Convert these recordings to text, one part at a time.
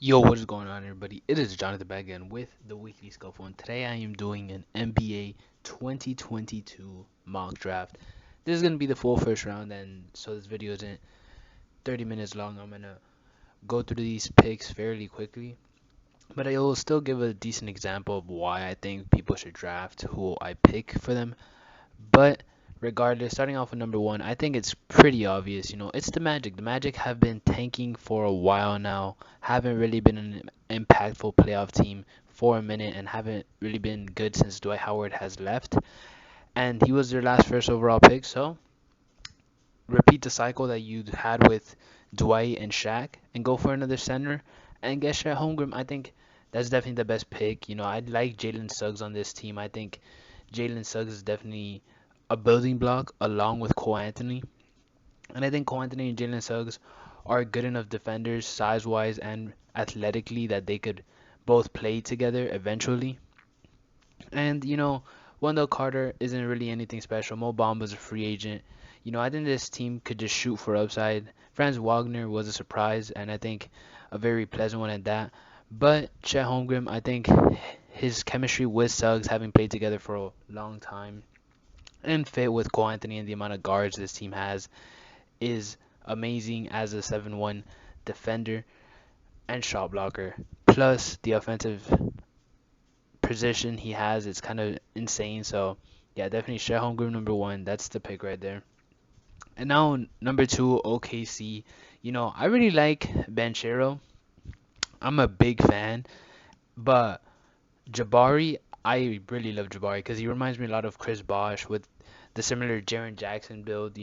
Yo, what is going on, everybody? It is Jonathan back again with the Weekly Scuffle, and today I am doing an NBA 2022 mock draft. This is going to be the full first round, and so this video isn't 30 minutes long. I'm going to go through these picks fairly quickly, but I will still give a decent example of why I think people should draft who I pick for them. But regardless, starting off with number one, I think it's pretty obvious. It's the Magic. The Magic have been tanking for a while now, haven't really been an impactful playoff team for a minute, and haven't really been good since Dwight Howard has left. And he was their last first overall pick, so repeat the cycle that you had with Dwight and Shaq and go for another center and get Chet Holmgren. I think that's definitely the best pick. I like Jalen Suggs on this team. I think Jalen Suggs is definitely a building block along with Cole Anthony. And I think Cole Anthony and Jalen Suggs are good enough defenders, size wise and athletically, that they could both play together eventually. And Wendell Carter isn't really anything special. Mo Bamba's a free agent. I think this team could just shoot for upside. Franz Wagner was a surprise, and I think a very pleasant one at that. But Chet Holmgren, I think his chemistry with Suggs, having played together for a long time, and fit with Cole Anthony and the amount of guards this team has, is amazing as a 7-1 defender and shot blocker. Plus the offensive position he has, it's kind of insane. So yeah, definitely Chet Holmgren number one. That's the pick right there. And now number two, OKC. I really like Banchero. I'm a big fan, but Jabari, I really love Jabari because he reminds me a lot of Chris Bosh with the similar Jaren Jackson build.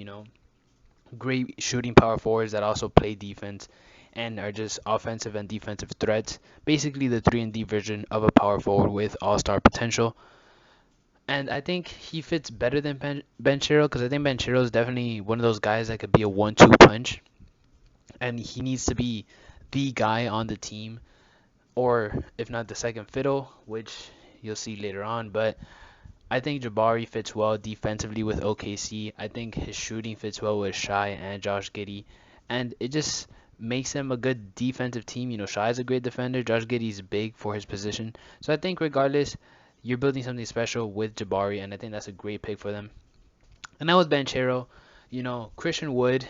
Great shooting power forwards that also play defense and are just offensive and defensive threats. Basically, the 3-and-D version of a power forward with all-star potential. And I think he fits better than Banchero because I think Banchero is definitely one of those guys that could be a 1-2 punch, and he needs to be the guy on the team, or if not the second fiddle, which you'll see later on. But I think Jabari fits well defensively with OKC. I think his shooting fits well with Shai and Josh Giddey, and it just makes them a good defensive team. Shai's a great defender. Josh Giddey's big for his position. So I think regardless, you're building something special with Jabari, and I think that's a great pick for them. And now with Banchero, Christian Wood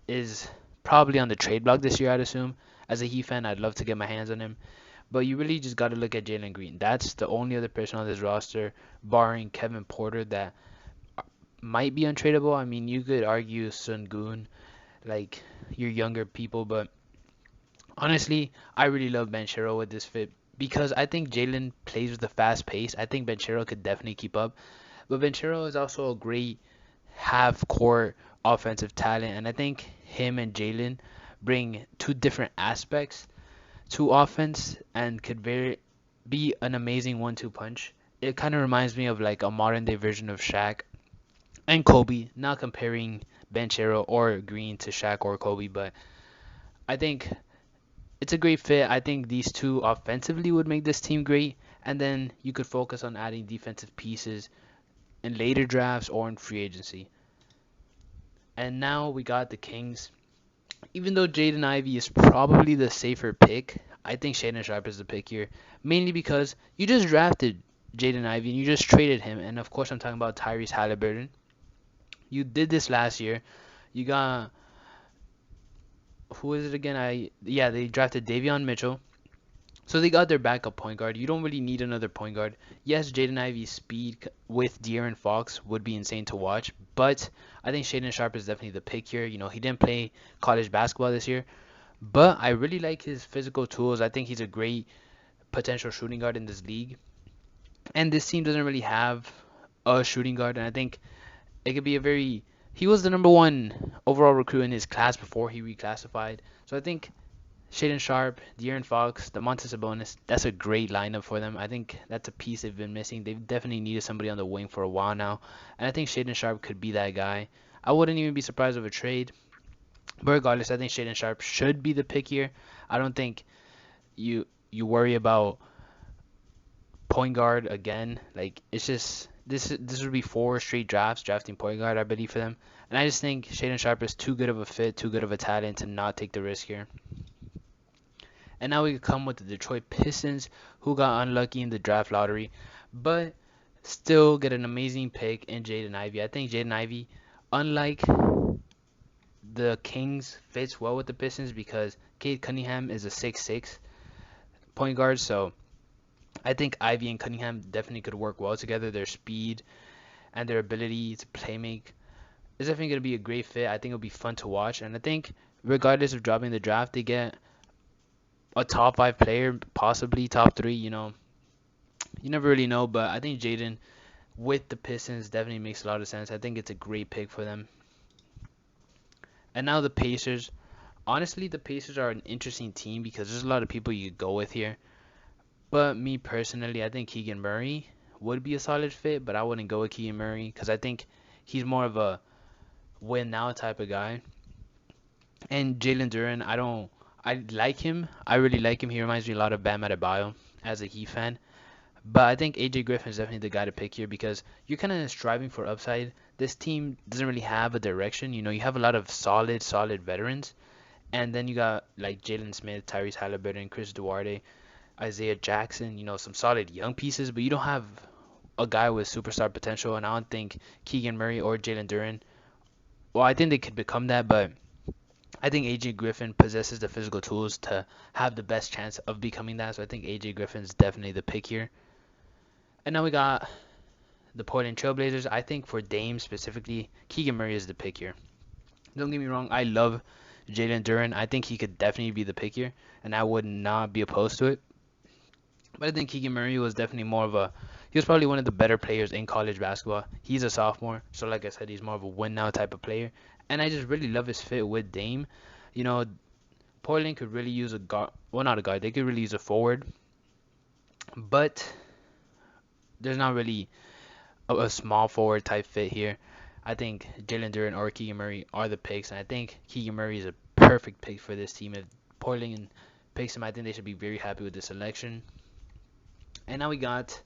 is probably on the trade block this year, I'd assume. As a Heat fan, I'd love to get my hands on him. But you really just got to look at Jalen Green. That's the only other person on this roster, barring Kevin Porter, that might be untradeable. I mean, you could argue Sungun, like your younger people, but honestly, I really love Banchero with this fit because I think Jalen plays with a fast pace. I think Banchero could definitely keep up, but Banchero is also a great half-court offensive talent, and I think him and Jalen bring two different aspects to offense and could be an amazing 1-2 punch. It kind of reminds me of like a modern day version of Shaq and Kobe. Not comparing Banchero or Green to Shaq or Kobe, but I think it's a great fit. I think these two offensively would make this team great, and then you could focus on adding defensive pieces in later drafts or in free agency. And now we got the Kings. Even though Jaden Ivey is probably the safer pick, I think Shaden Sharp is the pick here. Mainly because you just drafted Jaden Ivey and you just traded him. And of course, I'm talking about Tyrese Halliburton. You did this last year. You got, who is it again? They drafted Davion Mitchell. So they got their backup point guard. You don't really need another point guard. Yes, Jaden Ivey's speed with De'Aaron Fox would be insane to watch, but I think Shaden Sharp is definitely the pick here. He didn't play college basketball this year, but I really like his physical tools. I think he's a great potential shooting guard in this league. And this team doesn't really have a shooting guard, and I think it could be a very. He was the number one overall recruit in his class before he reclassified. So I think Shaden Sharp, De'Aaron Fox, Domantas Sabonis, that's a great lineup for them. I think that's a piece they've been missing. They've definitely needed somebody on the wing for a while now, and I think Shaden Sharp could be that guy. I wouldn't even be surprised of a trade. But regardless, I think Shaden Sharp should be the pick here. I don't think you worry about point guard again. Like, it's just this would be 4 straight drafts drafting point guard, I believe, for them. And I just think Shaden Sharp is too good of a fit, too good of a talent to not take the risk here. And now we come with the Detroit Pistons, who got unlucky in the draft lottery, but still get an amazing pick in Jaden Ivey. I think Jaden Ivey, unlike the Kings, fits well with the Pistons because Cade Cunningham is a 6'6" point guard, so I think Ivy and Cunningham definitely could work well together. Their speed and their ability to play make is definitely going to be a great fit. I think it'll be fun to watch, and I think regardless of dropping the draft, they get a top 5 player, possibly top 3. You never really know, but I think Jaden with the Pistons definitely makes a lot of sense. I think it's a great pick for them. And now the Pacers. Honestly, the Pacers are an interesting team because there's a lot of people you could go with here. But me personally, I think Keegan Murray would be a solid fit, but I wouldn't go with Keegan Murray because I think he's more of a win now type of guy. And Jalen Duren, I like him. I really like him. He reminds me a lot of Bam Adebayo as a Heat fan. But I think AJ Griffin is definitely the guy to pick here because you're kind of striving for upside. This team doesn't really have a direction. You have a lot of solid veterans. And then you got like Jalen Smith, Tyrese Halliburton, Chris Duarte, Isaiah Jackson, some solid young pieces, but you don't have a guy with superstar potential. And I don't think Keegan Murray or Jalen Duren, well, I think they could become that, but I think AJ Griffin possesses the physical tools to have the best chance of becoming that. So I think AJ Griffin's definitely the pick here. And now we got the Portland Trailblazers. I think for Dame specifically, Keegan Murray is the pick here. Don't get me wrong, I love Jalen Duren. I think he could definitely be the pick here, and I would not be opposed to it. But I think Keegan Murray was definitely he was probably one of the better players in college basketball. He's a sophomore, so like I said, he's more of a win now type of player. And I just really love his fit with Dame. You know, Portland could really use a guard. Well, not a guard. They could really use a forward. But there's not really a small forward type fit here. I think Jalen Duren or Keegan Murray are the picks, and I think Keegan Murray is a perfect pick for this team. If Portland picks him, I think they should be very happy with the selection. And now we got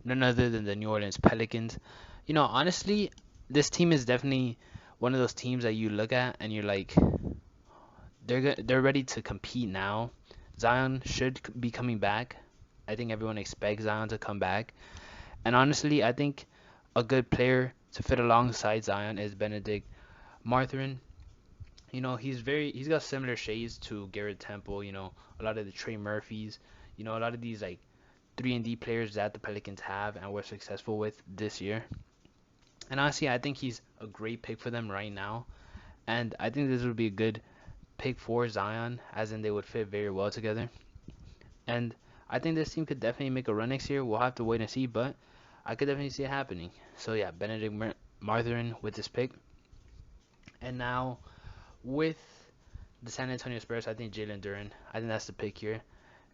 none other than the New Orleans Pelicans. Honestly, this team is definitely one of those teams that you look at and you're like, they're ready to compete now. Zion should be coming back. I think everyone expects Zion to come back. And honestly, I think a good player to fit alongside Zion is Benedict Mathurin. He's got similar shades to Garrett Temple. A lot of the Trey Murphys. A lot of these like 3-and-D players that the Pelicans have and were successful with this year. And honestly, I think he's a great pick for them right now. And I think this would be a good pick for Zion, as in they would fit very well together. And I think this team could definitely make a run next year. We'll have to wait and see, but I could definitely see it happening. So yeah, Benedict Mathurin with this pick. And now with the San Antonio Spurs, I think Jalen Duren. I think that's the pick here.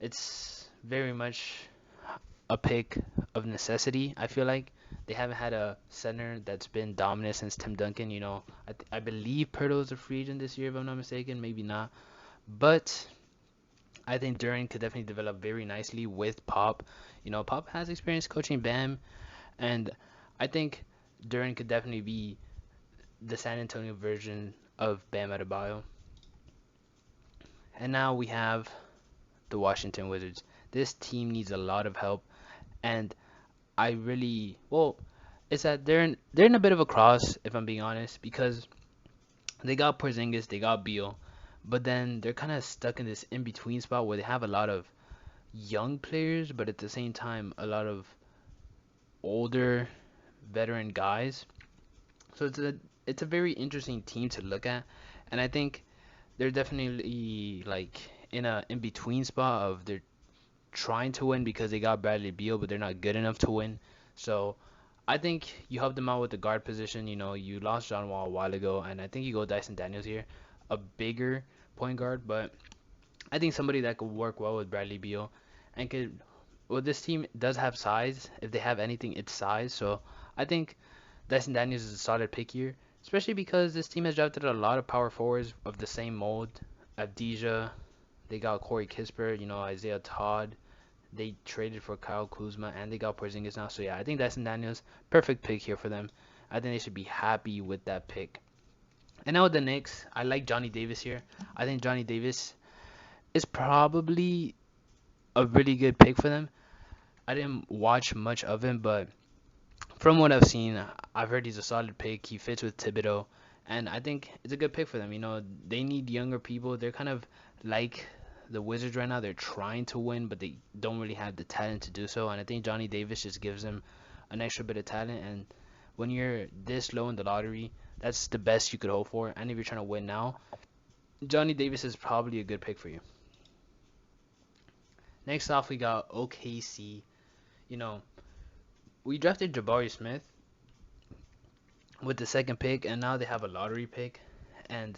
It's very much a pick of necessity. I feel like they haven't had a center that's been dominant since Tim Duncan. I believe Pirtle is a free agent this year, if I'm not mistaken. Maybe not, but I think Duren could definitely develop very nicely with Pop. Pop has experience coaching Bam, and I think Duren could definitely be the San Antonio version of Bam Adebayo. And now we have the Washington Wizards. This team needs a lot of help, and it's that they're in a bit of a cross, if I'm being honest, because they got Porzingis, they got Beal, but then they're kind of stuck in this in-between spot where they have a lot of young players, but at the same time a lot of older veteran guys. So it's a very interesting team to look at, and I think they're definitely like in a in-between spot of they're trying to win because they got Bradley Beal, but they're not good enough to win. So I think you helped them out with the guard position. You lost John Wall a while ago, and I think you go Dyson Daniels here, a bigger point guard, but I think somebody that could work well with Bradley Beal and could. Well, this team does have size. If they have anything, it's size. So I think Dyson Daniels is a solid pick here, especially because this team has drafted a lot of power forwards of the same mold. Avdija, they got Corey Kispert, Isaiah Todd. They traded for Kyle Kuzma, and they got Porzingis now. So yeah, I think Dyson Daniels, perfect pick here for them. I think they should be happy with that pick. And now with the Knicks, I like Johnny Davis here. I think Johnny Davis is probably a really good pick for them. I didn't watch much of him, but from what I've seen, I've heard he's a solid pick. He fits with Thibodeau, and I think it's a good pick for them. They need younger people. They're kind of like the Wizards right now. They're trying to win, but they don't really have the talent to do so. And I think Johnny Davis just gives them an extra bit of talent. And when you're this low in the lottery, that's the best you could hope for. And if you're trying to win now, Johnny Davis is probably a good pick for you. Next off, we got OKC. You know, we drafted Jabari Smith with the second pick, and now they have a lottery pick. And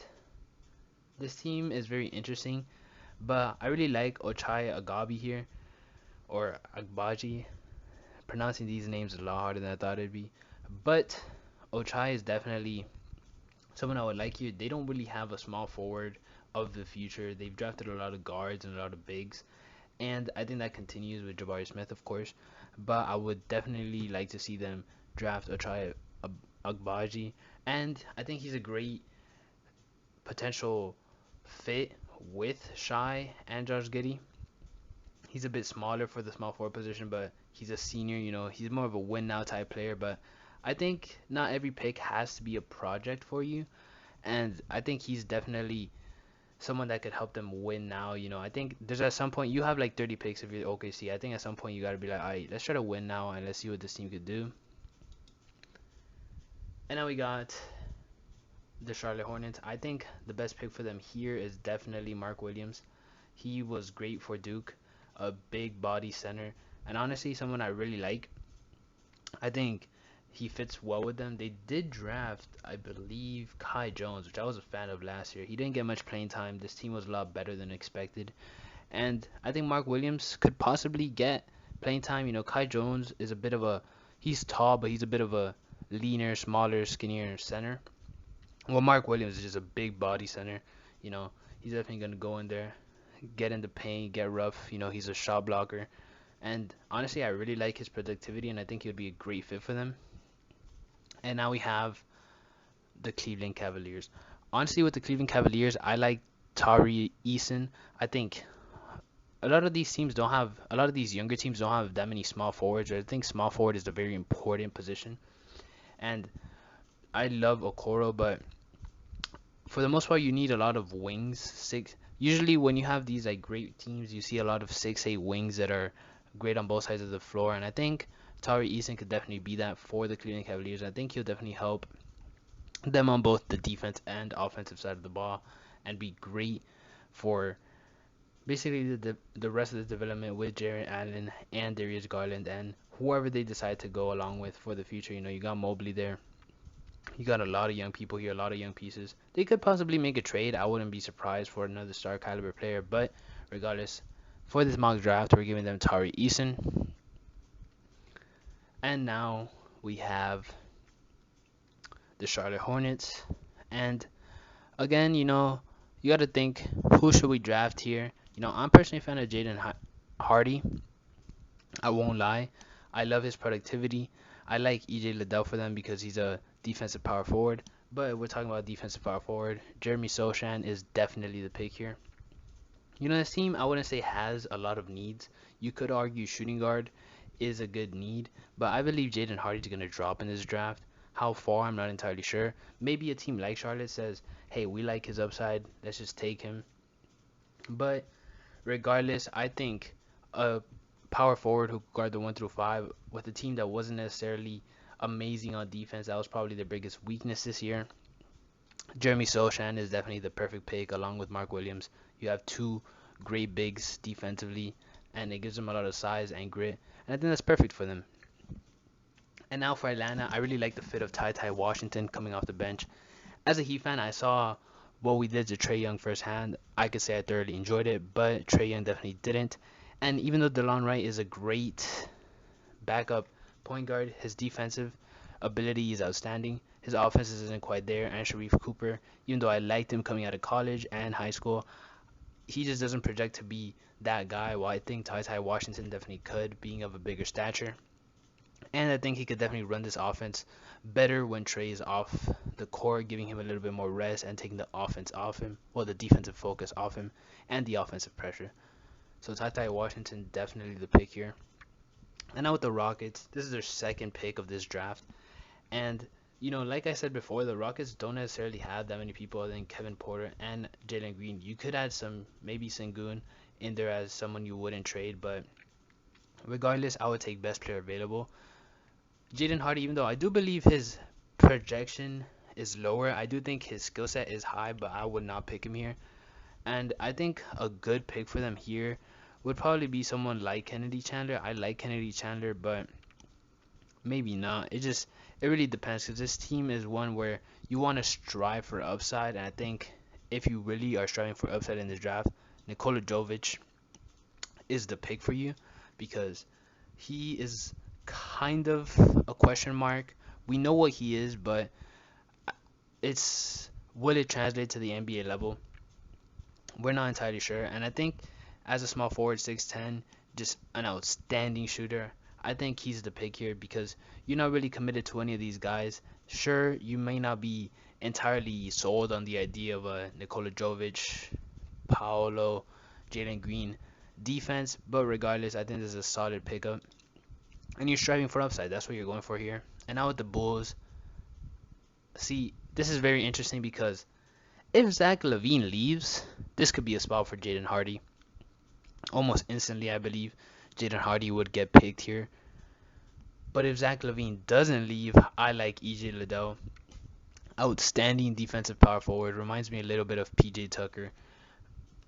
this team is very interesting, but I really like Ochai Agabi here, or Agbaji. Pronouncing these names is a lot harder than I thought it'd be. But Ochai is definitely someone I would like here. They don't really have a small forward of the future. They've drafted a lot of guards and a lot of bigs, and I think that continues with Jabari Smith, of course. But I would definitely like to see them draft Ochai Agbaji, and I think he's a great potential fit with Shy and Josh Giddey. He's a bit smaller for the small forward position, but he's a senior. He's more of a win now type player. But I think not every pick has to be a project for you, and I think he's definitely someone that could help them win now. I think there's at some point you have like 30 picks if you're OKC. I think at some point you got to be like, all right, let's try to win now and let's see what this team could do. And now we got the Charlotte Hornets. I think the best pick for them here is definitely Mark Williams. He was great for Duke, a big body center, and honestly, someone I really like. I think he fits well with them. They did draft, I believe, Kai Jones, which I was a fan of last year. He didn't get much playing time. This team was a lot better than expected. And I think Mark Williams could possibly get playing time. Kai Jones is a bit of he's tall, but he's a bit of a leaner, smaller, skinnier center. Well, Mark Williams is just a big body center. He's definitely going to go in there, get in the paint, get rough. He's a shot blocker. And honestly, I really like his productivity, and I think he would be a great fit for them. And now we have the Cleveland Cavaliers. Honestly, with the Cleveland Cavaliers, I like Tari Eason. I think a lot of these younger teams don't have that many small forwards. I think small forward is a very important position. And I love Okoro, but for the most part, you need a lot of wings. Usually, when you have these like great teams, you see a lot of 6'8" wings that are great on both sides of the floor. And I think Tari Eason could definitely be that for the Cleveland Cavaliers. I think he'll definitely help them on both the defense and offensive side of the ball, and be great for basically the rest of the development with Jarrett Allen and Darius Garland and whoever they decide to go along with for the future. You got Mobley there. You got a lot of young people here, a lot of young pieces. They could possibly make a trade. I wouldn't be surprised for another star caliber player, but regardless, for this mock draft, we're giving them Tari Eason. And now we have the Charlotte Hornets. And again, you got to think, who should we draft here? I'm personally a fan of Jaden Hardy. I won't lie. I love his productivity. I like EJ Liddell for them because he's a defensive power forward. But we're talking about defensive power forward. Jeremy Sochan is definitely the pick here. This team, I wouldn't say has a lot of needs. You could argue shooting guard is a good need, but I believe Jaden Hardy's going to drop in this draft. How far, I'm not entirely sure. Maybe a team like Charlotte says, hey, we like his upside, let's just take him. But regardless, I think a power forward who could guard the 1 through 5 with a team that wasn't necessarily amazing on defense, that was probably their biggest weakness this year. Jeremy Sochan is definitely the perfect pick along with Mark Williams. You have two great bigs defensively, and it gives them a lot of size and grit, and I think that's perfect for them. And now for Atlanta, I really like the fit of Ty Washington coming off the bench. As a Heat fan, I saw what we did to Trae Young firsthand. I could say I thoroughly enjoyed it, but Trae Young definitely didn't. And even though DeLon Wright is a great backup point guard, his defensive ability is outstanding. His offense isn't quite there. And Sharif Cooper, even though I liked him coming out of college and high school, he just doesn't project to be that guy. While I think Ty Washington definitely could, being of a bigger stature. And I think he could definitely run this offense better when Trey is off the court, giving him a little bit more rest and taking the offense off him, well, the defensive focus off him, and the offensive pressure. So Ty Washington definitely the pick here. And now with the Rockets, this is their second pick of this draft. And, like I said before, the Rockets don't necessarily have that many people other than Kevin Porter and Jalen Green. You could add maybe Sengun in there as someone you wouldn't trade, but regardless, I would take best player available. Jaden Hardy, even though I do believe his projection is lower, I do think his skill set is high, but I would not pick him here. And I think a good pick for them here would probably be someone like Kennedy Chandler. I like Kennedy Chandler, but maybe not. It really depends because this team is one where you want to strive for upside, and I think if you really are striving for upside in this draft, Nikola Jovic is the pick for you because he is kind of a question mark. We know what he is, but will it translate to the NBA level? We're not entirely sure, and I think as a small forward, 6'10", just an outstanding shooter. I think he's the pick here because you're not really committed to any of these guys. Sure, you may not be entirely sold on the idea of a Nikola Jovic, Paolo, Jalen Green defense, but regardless, I think this is a solid pickup. And you're striving for upside. That's what you're going for here. And now with the Bulls, see, this is very interesting because if Zach LaVine leaves, this could be a spot for Jaden Hardy. Almost instantly, I believe Jaden Hardy would get picked here. But if Zach LaVine doesn't leave, I like EJ Liddell. Outstanding defensive power forward. Reminds me a little bit of PJ Tucker.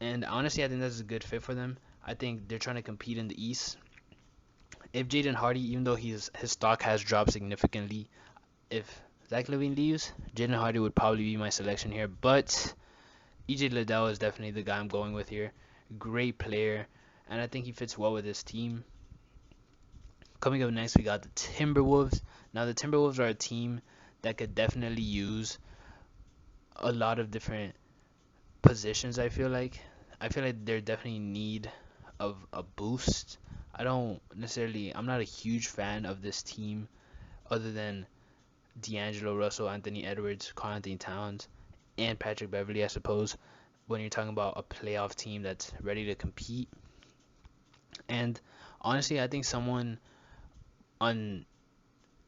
And honestly, I think that's a good fit for them. I think they're trying to compete in the East. If Jaden Hardy, even though his stock has dropped significantly, if Zach LaVine leaves, Jaden Hardy would probably be my selection here. But EJ Liddell is definitely the guy I'm going with here. Great player, and I think he fits well with this team. Coming up next, we got the Timberwolves. Now, the Timberwolves are a team that could definitely use a lot of different positions, I feel like. They're definitely in need of a boost. I'm not a huge fan of this team other than D'Angelo Russell, Anthony Edwards, Karl Anthony Towns, and Patrick Beverley, I suppose, when you're talking about a playoff team that's ready to compete. And honestly, I think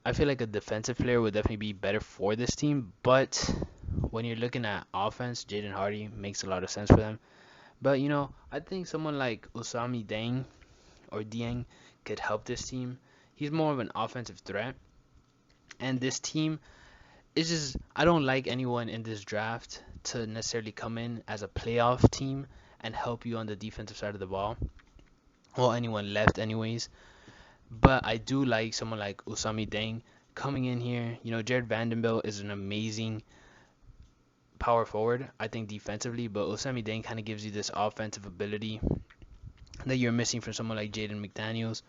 I feel like a defensive player would definitely be better for this team, but when you're looking at offense, Jaden Hardy makes a lot of sense for them. But I think someone like Usami Dieng could help this team. He's more of an offensive threat, and this team is just, I don't like anyone in this draft to necessarily come in as a playoff team and help you on the defensive side of the ball. Well, anyone left anyways. But I do like someone like Usami Dieng coming in here. Jared Vanderbilt is an amazing power forward, I think, defensively, but Usami Dieng kind of gives you this offensive ability that you're missing from someone like Jaden McDaniels.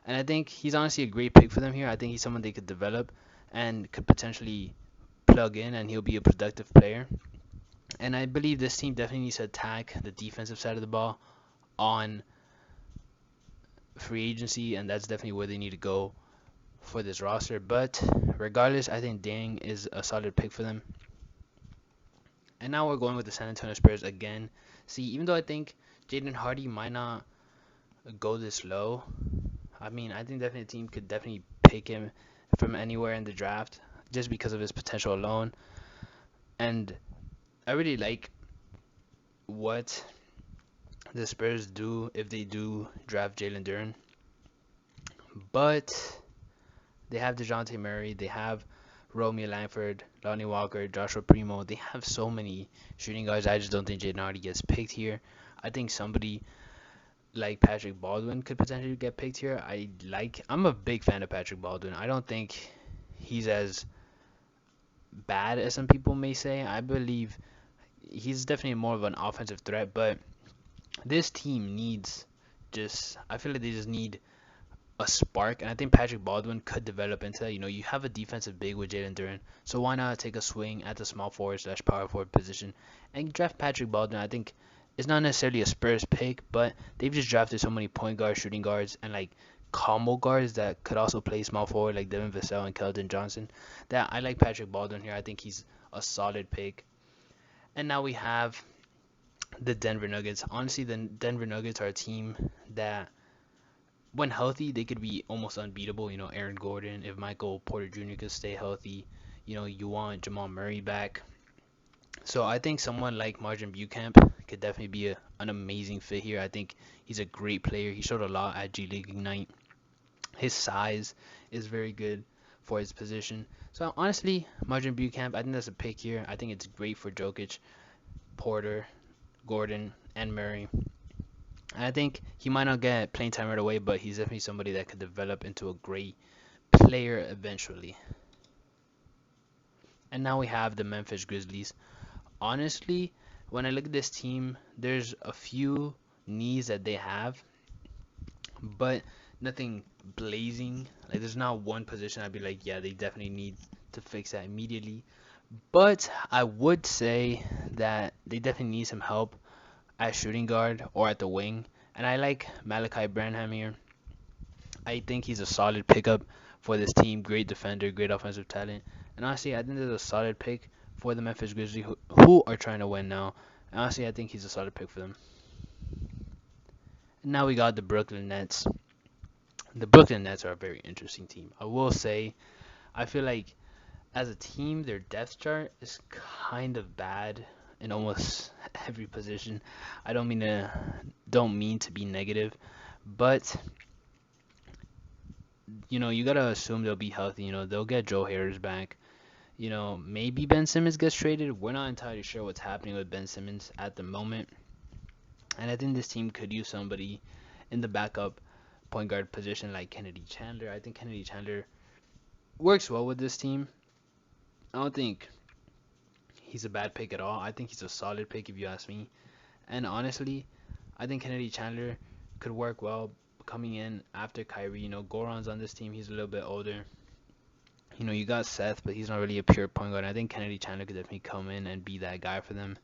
And I think he's honestly a great pick for them here. I think he's someone they could develop and could potentially plug in, and he'll be a productive player. And I believe this team definitely needs to attack the defensive side of the ball on free agency, and that's definitely where they need to go for this roster. But regardless, I think Dang is a solid pick for them. And now we're going with the San Antonio Spurs again. See, even though I think Jaden Hardy might not go this low, I think definitely the team could definitely pick him from anywhere in the draft just because of his potential alone. And I really like what the Spurs do if they do draft Jalen Duren. But they have DeJounte Murray, they have Romeo Langford, Lonnie Walker, Joshua Primo. They have so many shooting guards. I just don't think Jaden Hardy gets picked here. I think somebody like Patrick Baldwin could potentially get picked here. I'm a big fan of Patrick Baldwin. I don't think he's as bad as some people may say. I believe he's definitely more of an offensive threat, but this team I feel like they just need a spark, and I think Patrick Baldwin could develop into that. You have a defensive big with Jalen Duren, so why not take a swing at the small forward / power forward position and draft Patrick Baldwin? I think it's not necessarily a Spurs pick, but they've just drafted so many point guards, shooting guards, and combo guards that could also play small forward like Devin Vassell and Keldon Johnson. That I like Patrick Baldwin here. I think he's a solid pick. And now we have the Denver Nuggets. Honestly, the Denver Nuggets are a team that, when healthy, they could be almost unbeatable. Aaron Gordon, if Michael Porter Jr. could stay healthy, you want Jamal Murray back. So I think someone like Marvin Bucamp could definitely be an amazing fit here. I think he's a great player. He showed a lot at G League Ignite. His size is very good for his position. So honestly, Marvin Bucamp, I think that's a pick here. I think it's great for Jokic, Porter, Gordon, and Murray. And I think he might not get playing time right away, but he's definitely somebody that could develop into a great player eventually. And now we have the Memphis Grizzlies. Honestly, when I look at this team, there's a few needs that they have, but nothing blazing. Like, there's not one position I'd be like, yeah, they definitely need to fix that immediately. But I would say that they definitely need some help at shooting guard or at the wing. And I like Malachi Branham here. I think he's a solid pickup for this team. Great defender, great offensive talent. And honestly, I think there's a solid pick for the Memphis Grizzlies who are trying to win now. And honestly, I think he's a solid pick for them. And now we got the Brooklyn Nets. The Brooklyn Nets are a very interesting team. I will say, I feel like as a team, their depth chart is kind of bad in almost every position. I don't mean to be negative, but you gotta assume they'll be healthy. They'll get Joe Harris back. Maybe Ben Simmons gets traded. We're not entirely sure what's happening with Ben Simmons at the moment. And I think this team could use somebody in the backup point guard position like Kennedy Chandler. I think Kennedy Chandler works well with this team. I don't think he's a bad pick at all. I think he's a solid pick if you ask me. And honestly, I think Kennedy Chandler could work well coming in after Kyrie. Goran's on this team. He's a little bit older. You got Seth, but he's not really a pure point guard. I think Kennedy Chandler could definitely come in and be that guy for them.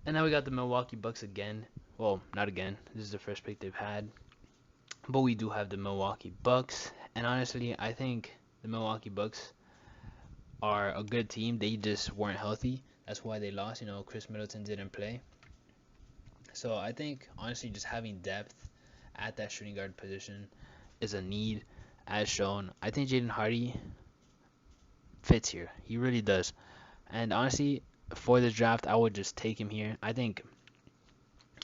And now we got the Milwaukee Bucks again. Well, not again. This is the first pick they've had. But we do have the Milwaukee Bucks. And honestly, I think the Milwaukee Bucks are a good team. They just weren't healthy. That's why they lost. Chris Middleton didn't play. So I think, honestly, just having depth at that shooting guard position is a need, as shown. I think Jaden Hardy fits here. He really does. And honestly, for this draft, I would just take him here. I think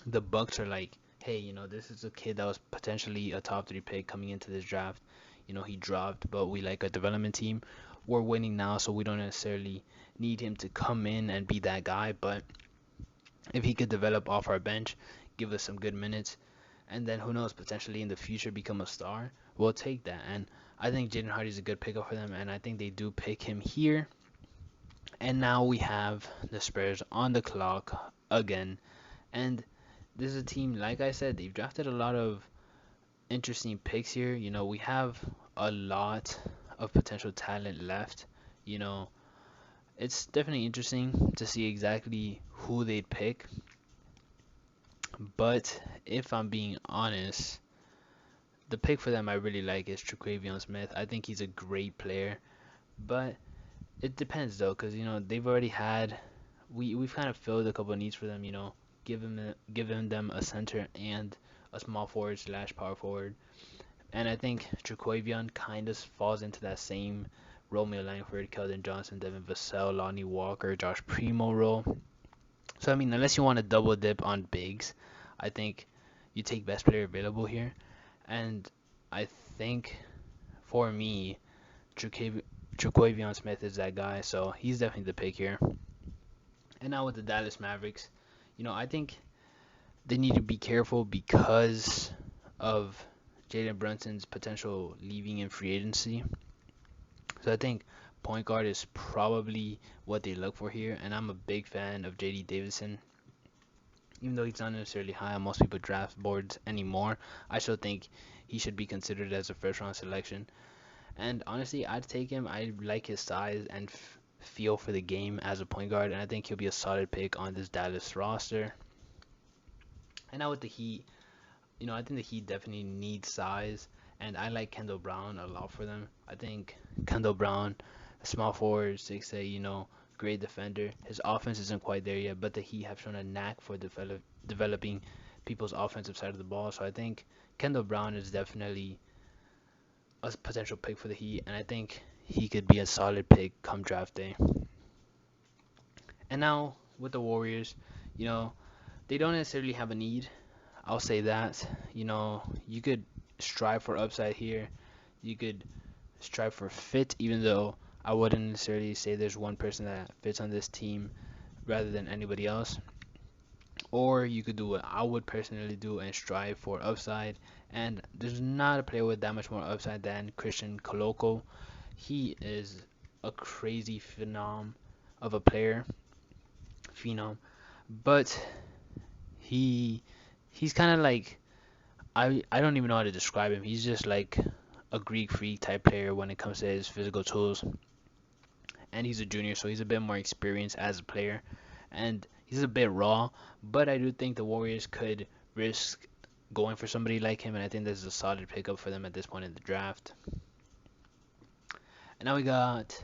the Bucks are like, hey, this is a kid that was potentially a top 3 pick coming into this draft. He dropped, but we like a development team. We're winning now, so we don't necessarily need him to come in and be that guy. But if he could develop off our bench, give us some good minutes, and then who knows, potentially in the future become a star, we'll take that. And I think Jaden Hardy's a good pickup for them, and I think they do pick him here. And now we have the Spurs on the clock again. And this is a team, like I said, they've drafted a lot of interesting picks here. We have a lot of potential talent left. It's definitely interesting to see exactly who they'd pick. But if I'm being honest, the pick for them I really like is Tre'Quavion Smith. I think he's a great player. But it depends though, because they've already had we've kind of filled a couple of needs for them. Giving them a center and a small forward / power forward, and I think Tre'Quavion kind of falls into that same Romeo Langford, Keldon Johnson, Devin Vassell, Lonnie Walker, Josh Primo role. So I mean, unless you want to double dip on bigs, I think you take best player available here, and I think for me, Tre'Quavion Smith is that guy, so he's definitely the pick here. And now with the Dallas Mavericks, I think they need to be careful because of Jalen Brunson's potential leaving in free agency. So I think point guard is probably what they look for here, and I'm a big fan of J.D. Davison. Even though he's not necessarily high on most people's draft boards anymore, I still think he should be considered as a first-round selection. And honestly, I'd take him. I like his size and feel for the game as a point guard, and I think he'll be a solid pick on this Dallas roster. And now with the Heat, I think the Heat definitely need size, and I like Kendall Brown a lot for them. I think Kendall Brown, a small forward, 6'8", great defender. His offense isn't quite there yet, but the Heat have shown a knack for developing people's offensive side of the ball. So I think Kendall Brown is definitely a potential pick for the Heat, and I think he could be a solid pick come draft day. And now with the Warriors, you know, they don't necessarily have a need. I'll say that. You could strive for upside here. You could strive for fit, even though I wouldn't necessarily say there's one person that fits on this team rather than anybody else. Or you could do what I would personally do and strive for upside. And there's not a player with that much more upside than Christian Coloco. He is a crazy phenom of a player, phenom, but he's kind of like I don't even know how to describe him. He's just like a Greek freak type player when it comes to his physical tools. And he's a junior, so he's a bit more experienced as a player. And he's a bit raw, but I do think the Warriors could risk going for somebody like him, and I think this is a solid pickup for them at this point in the draft. And now we got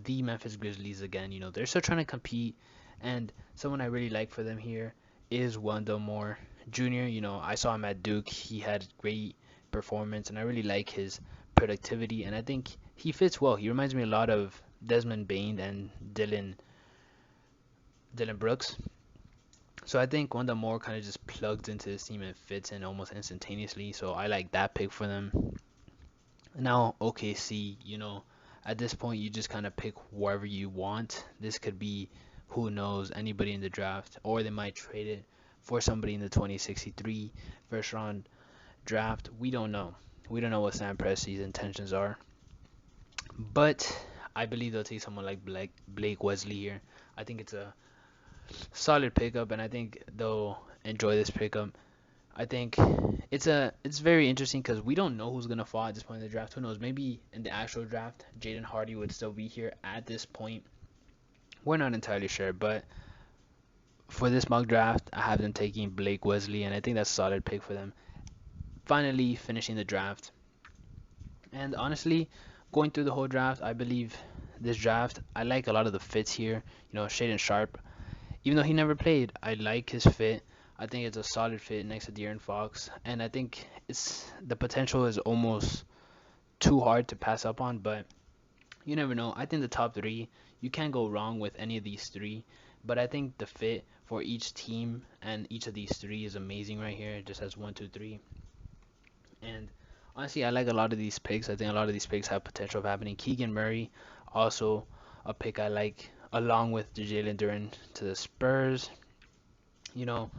the Memphis Grizzlies again. They're still trying to compete, and someone I really like for them here is Wendell Moore Jr. I saw him at Duke. He had great performance, and I really like his productivity, and I think he fits well. He reminds me a lot of Desmond Bane and Dylan Brooks. So I think Wendell Moore kind of just plugs into his team and fits in almost instantaneously. So I like that pick for them. Now OKC, at this point you just kind of pick wherever you want. This could be, who knows, anybody in the draft, or they might trade it for somebody in the 2063 first round draft. We don't know. We don't know what Sam Presti's intentions are. But I believe they'll take someone like Blake Wesley here. I think it's a solid pickup, and I think they'll enjoy this pickup. I think it's very interesting because we don't know who's gonna fall at this point in the draft. Who knows? Maybe in the actual draft, Jaden Hardy would still be here at this point. We're not entirely sure, but for this mock draft, I have them taking Blake Wesley, and I think that's a solid pick for them. Finally, finishing the draft, and honestly, going through the whole draft, I believe this draft, I like a lot of the fits here. Shaden Sharp, even though he never played, I like his fit. I think it's a solid fit next to De'Aaron Fox, and I think the potential is almost too hard to pass up on, but you never know. I think the top three, you can't go wrong with any of these three, but I think the fit for each team and each of these three is amazing right here. It just has 1, 2, 3, and honestly, I like a lot of these picks. I think a lot of these picks have potential of happening. Keegan Murray, also a pick I like, along with Jalen Duren to the Spurs.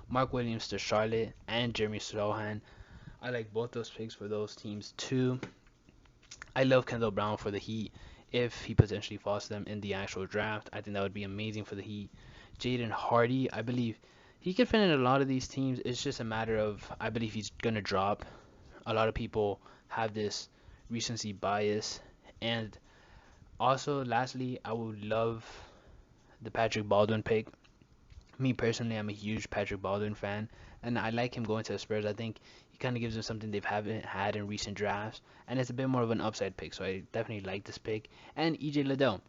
Mark Williams to Charlotte, and Jeremy Sohan. I like both those picks for those teams too. I love Kendall Brown for the Heat. If he potentially falls to them in the actual draft, I think that would be amazing for the Heat. Jaden Hardy, I believe he could fit in a lot of these teams. It's just a matter of, I believe he's going to drop. A lot of people have this recency bias. And also, lastly, I would love the Patrick Baldwin pick. Me personally, I'm a huge Patrick Baldwin fan, and I like him going to the Spurs. I think he kind of gives them something they haven't had in recent drafts, and it's a bit more of an upside pick, so I definitely like this pick. And EJ Liddell,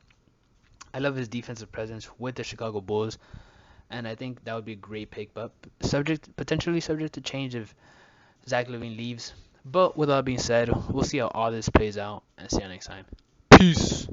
I love his defensive presence with the Chicago Bulls, and I think that would be a great pick, but potentially subject to change if Zach LaVine leaves. But with all that being said, we'll see how all this plays out, and see you next time. Peace.